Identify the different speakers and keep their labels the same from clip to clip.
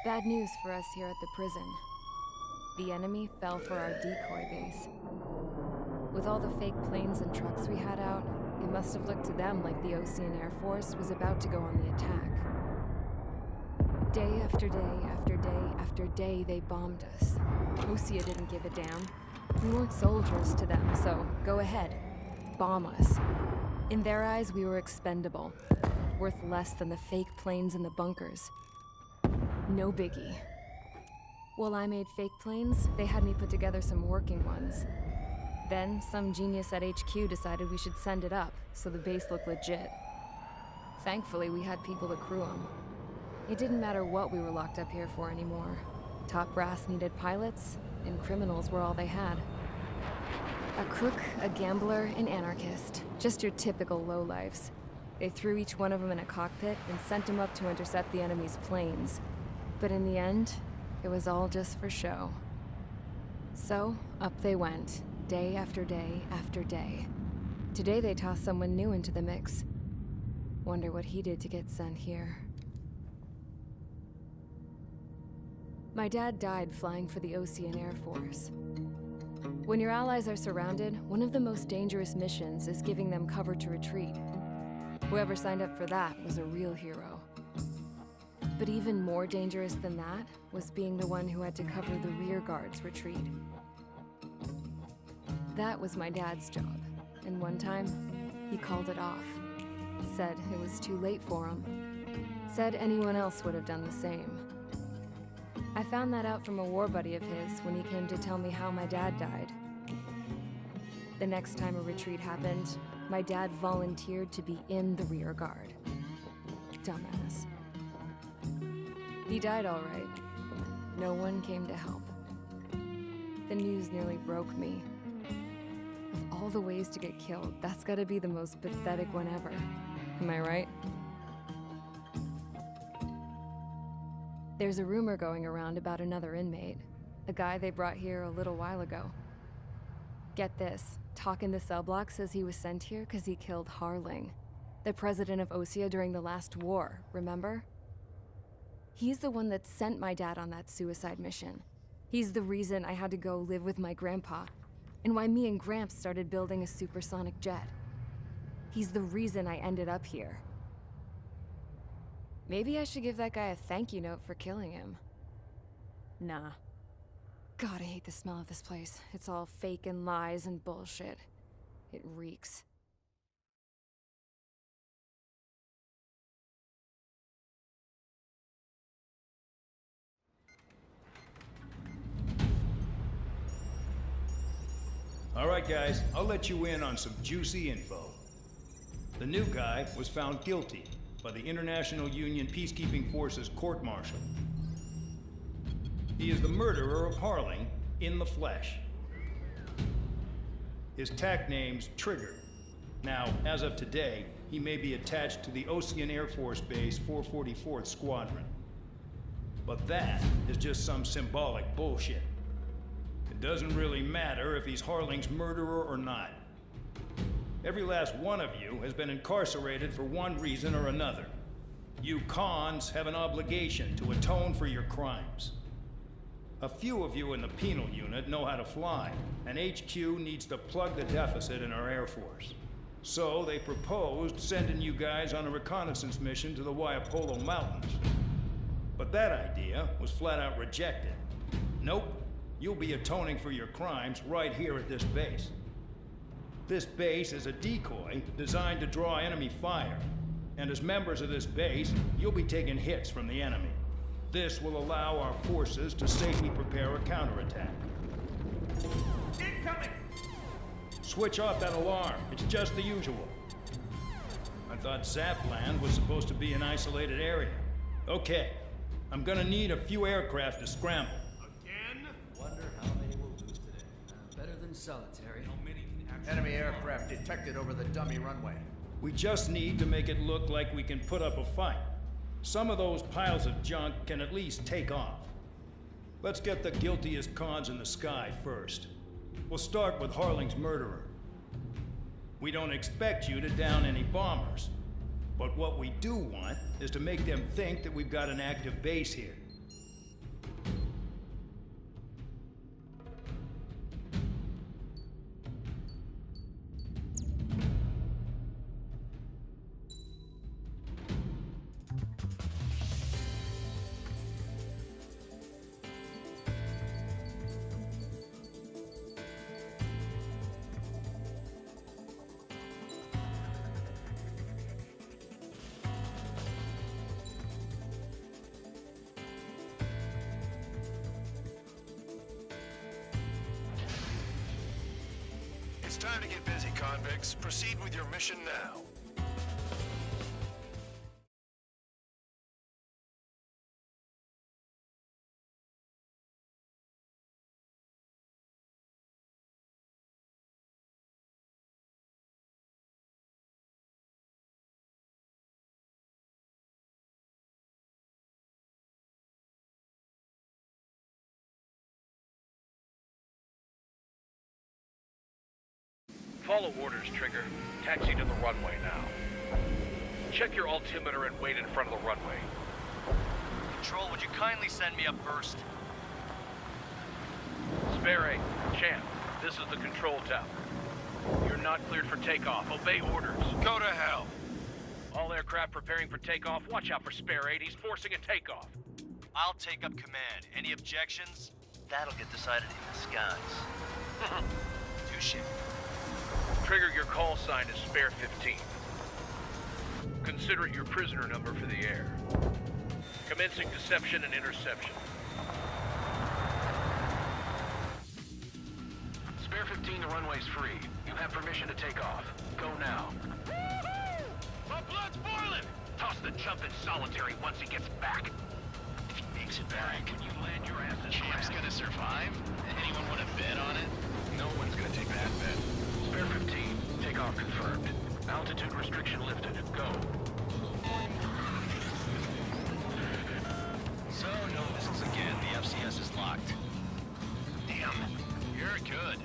Speaker 1: Bad news for us here at the prison. The enemy fell for our decoy base. With all the fake planes and trucks we had out, it must have looked to them like the Ocean Air Force was about to go on the attack. Day after day after day after day, they bombed us. Osea didn't give a damn. We weren't soldiers to them, so go ahead. Bomb us. In their eyes, we were expendable. Worth less than the fake planes in the bunkers. No biggie. While I made fake planes, they had me put together some working ones. Then, some genius at HQ decided we should send it up, so the base looked legit. Thankfully, we had people to crew them. It didn't matter what we were locked up here for anymore. Top brass needed pilots, and criminals were all they had. A crook, a gambler, an anarchist. Just your typical lowlifes. They threw each one of them in a cockpit and sent them up to intercept the enemy's planes. But in the end, it was all just for show. So, up they went, day after day after day. Today they tossed someone new into the mix. Wonder what he did to get sent here. My dad died flying for the Ocean Air Force. When your allies are surrounded, one of the most dangerous missions is giving them cover to retreat. Whoever signed up for that was a real hero. But even more dangerous than that was being the one who had to cover the rear guard's retreat. That was my dad's job, and one time, he called it off. Said it was too late for him. Said anyone else would have done the same. I found that out from a war buddy of his when he came to tell me how my dad died. The next time a retreat happened, my dad volunteered to be in the rear guard. Dumbass. He died all right. No one came to help. The news nearly broke me. Of all the ways to get killed, that's gotta be the most pathetic one ever. Am I right? There's a rumor going around about another inmate. A guy they brought here a little while ago. Get this, Talk in the cell block says he was sent here because he killed Harling, the president of Osea during the last war, remember? He's the one that sent my dad on that suicide mission. He's the reason I had to go live with my grandpa, and why me and Gramps started building a supersonic jet. He's the reason I ended up here. Maybe I should give that guy a thank you note for killing him. Nah. God, I hate the smell of this place. It's all fake and lies and bullshit. It reeks.
Speaker 2: All right, guys, I'll let you in on some juicy info. The new guy was found guilty by the International Union Peacekeeping Forces court-martial. He is the murderer of Harling in the flesh. His TAC name's Trigger. Now, as of today, he may be attached to the Ocean Air Force Base 444th Squadron. But that is just some symbolic bullshit. It doesn't really matter if he's Harling's murderer or not. Every last one of you has been incarcerated for one reason or another. You cons have an obligation to atone for your crimes. A few of you in the penal unit know how to fly, and HQ needs to plug the deficit in our Air Force. So they proposed sending you guys on a reconnaissance mission to the Waiapolo Mountains. But that idea was flat out rejected. Nope. You'll be atoning for your crimes right here at this base. This base is a decoy designed to draw enemy fire. And as members of this base, you'll be taking hits from the enemy. This will allow our forces to safely prepare a counterattack.
Speaker 3: Incoming!
Speaker 2: Switch off that alarm. It's just the usual. I thought Zapland was supposed to be an isolated area. Okay, I'm gonna need a few aircraft to scramble.
Speaker 3: Wonder how many we'll lose today.
Speaker 4: Better than solitary.
Speaker 3: How many can actually... Enemy aircraft detected over the dummy runway.
Speaker 2: We just need to make it look like we can put up a fight. Some of those piles of junk can at least take off. Let's get the guiltiest cons in the sky first. We'll start with Harling's murderer. We don't expect you to down any bombers. But what we do want is to make them think that we've got an active base here.
Speaker 5: It's time to get busy, convicts. Proceed with your mission now.
Speaker 6: Follow orders, Trigger. Taxi to the runway now. Check your altimeter and wait in front of the runway.
Speaker 7: Control, would you kindly send me up first?
Speaker 6: Spare 8, Champ, this is the control tower. You're not cleared for takeoff. Obey orders.
Speaker 5: Go to hell.
Speaker 6: All aircraft preparing for takeoff. Watch out for Spare 8. He's forcing a takeoff.
Speaker 7: I'll take up command. Any objections? That'll get decided in the skies. Touche.
Speaker 6: Trigger, your call sign is Spare 15. Consider it your prisoner number for the air. Commencing deception and interception. Spare 15, the runway's free. You have permission to take off. Go now. My blood's boiling! Toss the chump in solitary once he gets back. If he makes it back, can you land your ass in
Speaker 8: Champ's gonna survive? Anyone want to bet on it?
Speaker 6: No one's gonna take that bet. Spare 15, takeoff confirmed. Altitude restriction lifted. Go.
Speaker 8: So, no missiles again. The FCS is locked. Damn, you're good.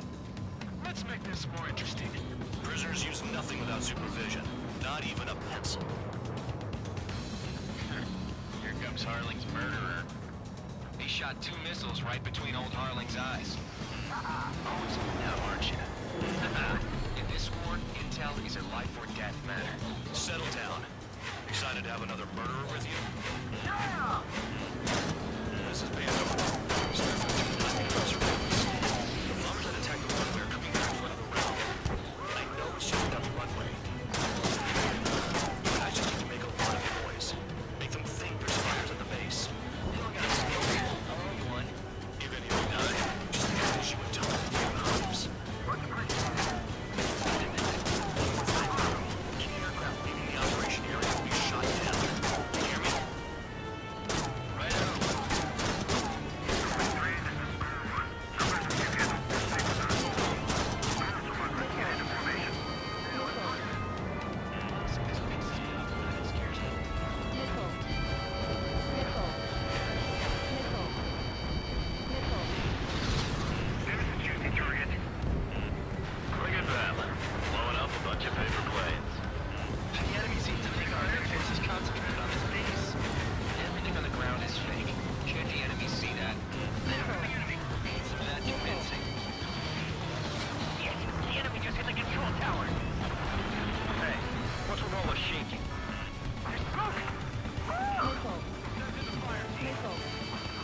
Speaker 8: Let's make this more interesting.
Speaker 5: Prisoners use nothing without supervision. Not even a pencil.
Speaker 8: Here comes Harling's murderer. He shot 2 missiles right between old Harling's eyes. Always now, aren't you? In this war, intel is a life or death matter.
Speaker 5: Settle down. Excited to have another murderer with you?
Speaker 8: Yeah!
Speaker 5: This is Bando. The bombers that attacked the runway are coming in front of the round. I know it's just enough runway. I just need to make a lot of noise. Make them think there's fires at the base.
Speaker 8: They don't got a skill. I'll owe you one.
Speaker 5: If any of you die, just manage you and tell them to give arms. Any aircraft leaving the operation area will be shot down. You hear me?
Speaker 8: Right on.
Speaker 5: Look at them. Blowing up a bunch of paper planes.
Speaker 8: The enemy seems to think our air force is concentrated on this base. Everything on the ground is fake. Can't the enemy see that? Needs some of that convincing. Yes, the enemy just hit the control tower.
Speaker 6: Hey, what's with all the shaking?
Speaker 8: There's smoke!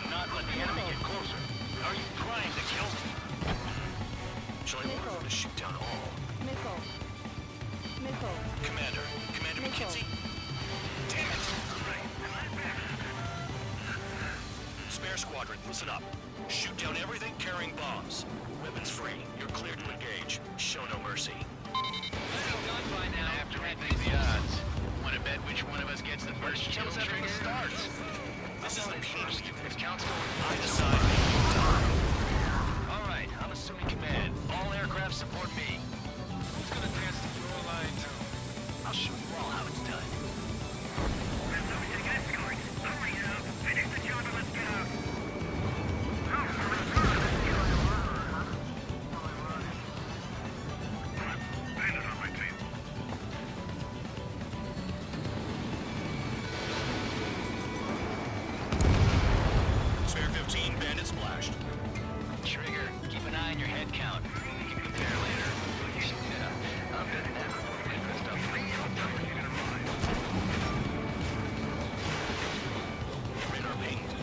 Speaker 6: Not let the enemy get closer.
Speaker 8: Are you trying to kill me?
Speaker 5: Shall I order them to shoot down all? Commander McKenzie? Damn it! Spare squadron, listen up. Shoot down everything carrying bombs. Weapons free. You're cleared to engage. Show no mercy.
Speaker 8: Done by now. I have to rethink the odds. Want to bet which one of us gets the first kill trigger?
Speaker 5: This is the peace.
Speaker 8: If counts going
Speaker 5: I decide.
Speaker 8: all right, I'm assuming command. All aircraft support me. Who's gonna dance the floor line too? I'll show you all how it's done. Escort. Hurry up. Finish the job and let's get out.
Speaker 5: Bandit on my team. Spare 15, bandit splashed.
Speaker 8: Trigger, keep an eye on your head count. We can compare later. Yeah, I'm betting that before we get pissed off.
Speaker 5: Radar pinged.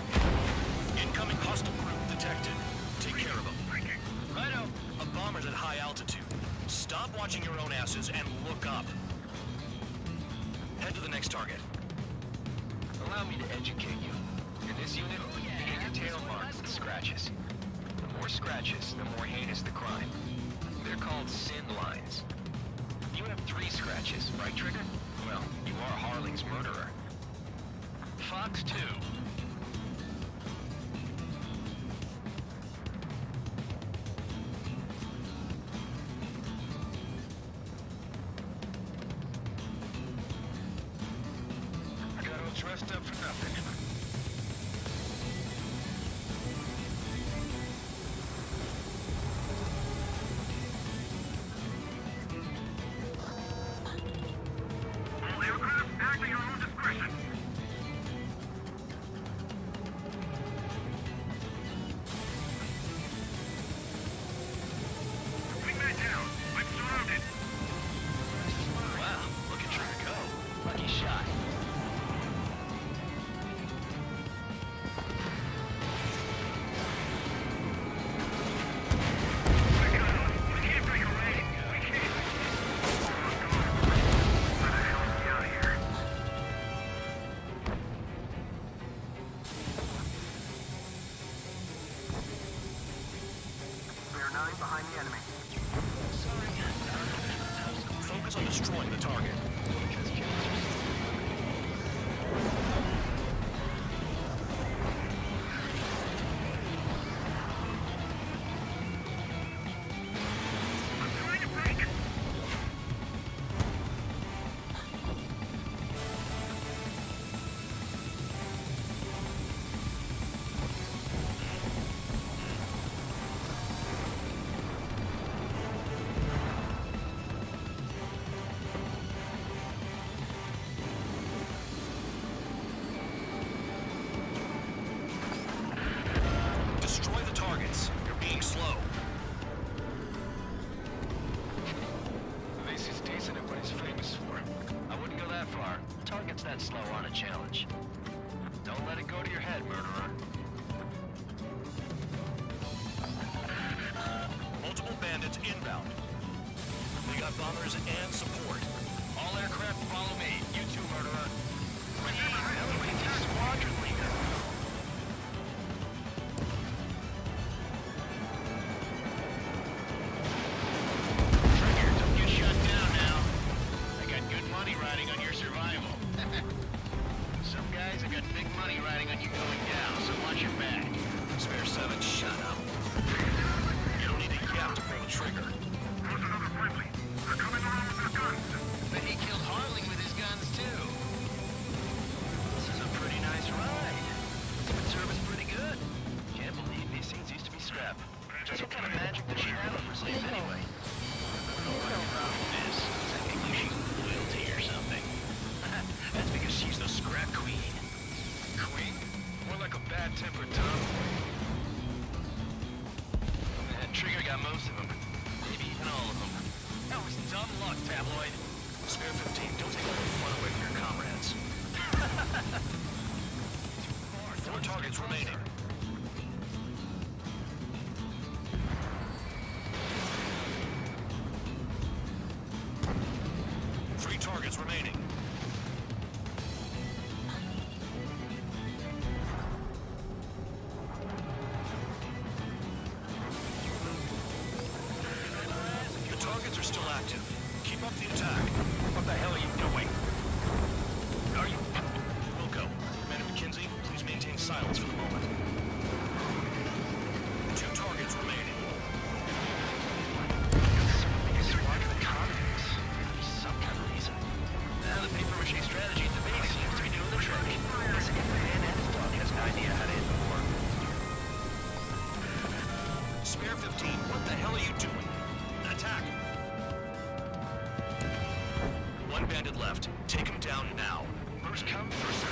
Speaker 5: Incoming hostile group detected. Take care of them.
Speaker 8: Righto.
Speaker 5: A bomber's at high altitude. Stop watching your own asses and look up. Head to the next target.
Speaker 8: Allow me to educate you. In this unit, you get your tail marked with scratches. The more scratches, the more heinous the crime. They're called sin lines. You have 3 scratches, right, Trigger? Well, you are Harling's murderer. Fox 2. I got all dressed up for nothing.
Speaker 6: All aircraft, act at your own discretion. Wingman down. I'm surrounded.
Speaker 8: Wow, look at Trigger go. Lucky shot.
Speaker 6: We can't break away. We can't. Oh, God. Where the hell is he out of here? We are 9 behind the enemy.
Speaker 5: Focus on destroying the target.
Speaker 6: I'm trying to break.
Speaker 5: Destroy the targets. You're being slow.
Speaker 8: This is decent at what he's famous for. I wouldn't go that far. Targets that slow aren't a challenge. Don't let it go to your head, murderer.
Speaker 5: Multiple bandits inbound. We got bombers and support.
Speaker 8: All aircraft follow me. You too, murderer. Elevate the squadron leader. Trigger, don't get shut down now. I got good money riding on your survival. Some guys have got big money riding on you going down, so watch your back.
Speaker 5: Spare 7, shut up. You don't need a yap to pull the trigger.
Speaker 6: There's another friendly. They're coming around with their guns.
Speaker 8: But he killed Harling with his guns, too. This is a pretty nice ride. Food service pretty good. Can't believe these things used to be scrap. Just what kind of magic does she have up her sleeve anyway? Problem is, I think she's loyalty or something. That's because she's the scrap queen. Queen? More like a bad-tempered tomboy. Trigger got most of them. Maybe even all of them. That was dumb luck, tabloid.
Speaker 5: Spare 15, don't take all the fun away from your comrades. 4 targets remaining. Three targets remaining. The targets are still active. Keep up the attack.
Speaker 8: What the hell are you doing?
Speaker 5: Are you? Wilco, Commander McKenzie, please maintain silence for the moment. 2 targets remaining.
Speaker 8: Some kind of reason. Now the paper-mache strategy at the base seems to be doing the trick. This man and his dog has an idea how to end the war.
Speaker 5: Spare 15, what the hell are you doing? Attack! 1 bandit left. Take him down now.
Speaker 8: First come, first serve.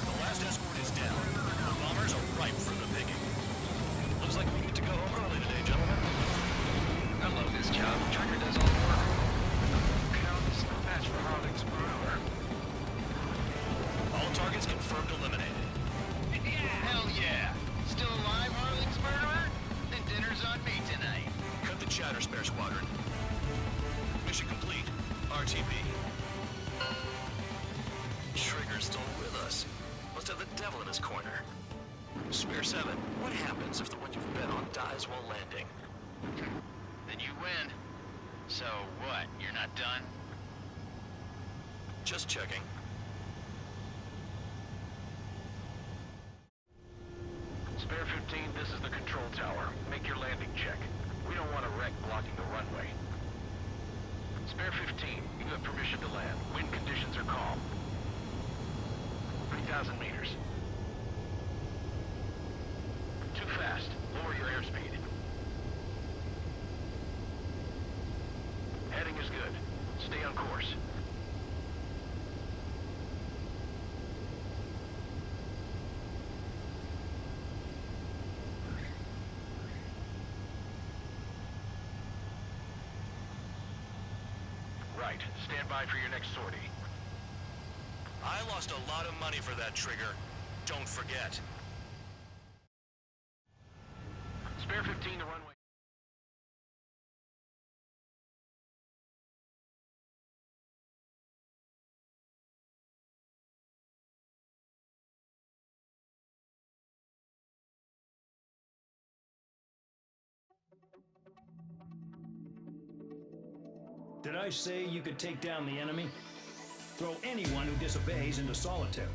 Speaker 5: The last escort is down. The bombers are ripe for the picking. Looks like we need to go home early today, gentlemen.
Speaker 8: I love this job. Trigger does all the work. Count is no match for Harling's murderer.
Speaker 5: All targets confirmed eliminated.
Speaker 8: Hell yeah! Still alive, Harling's murderer? Then
Speaker 5: this corner. Spare 7, what happens if the one you've bet on dies while landing?
Speaker 6: Then you win. So what, you're not done?
Speaker 5: Just checking.
Speaker 6: Spare 15, this is the control tower. Make your landing check. We don't want a wreck blocking the runway. Spare 15, you have permission to land. Wind conditions are calm. 3,000 meters. Too fast. Lower your airspeed. Heading is good. Stay on course. Right. Stand by for your next sortie.
Speaker 5: I lost a lot of money for that trigger. Don't forget.
Speaker 6: Spare 15 to runway.
Speaker 2: Did I say you could take down the enemy? Throw anyone who disobeys into solitary.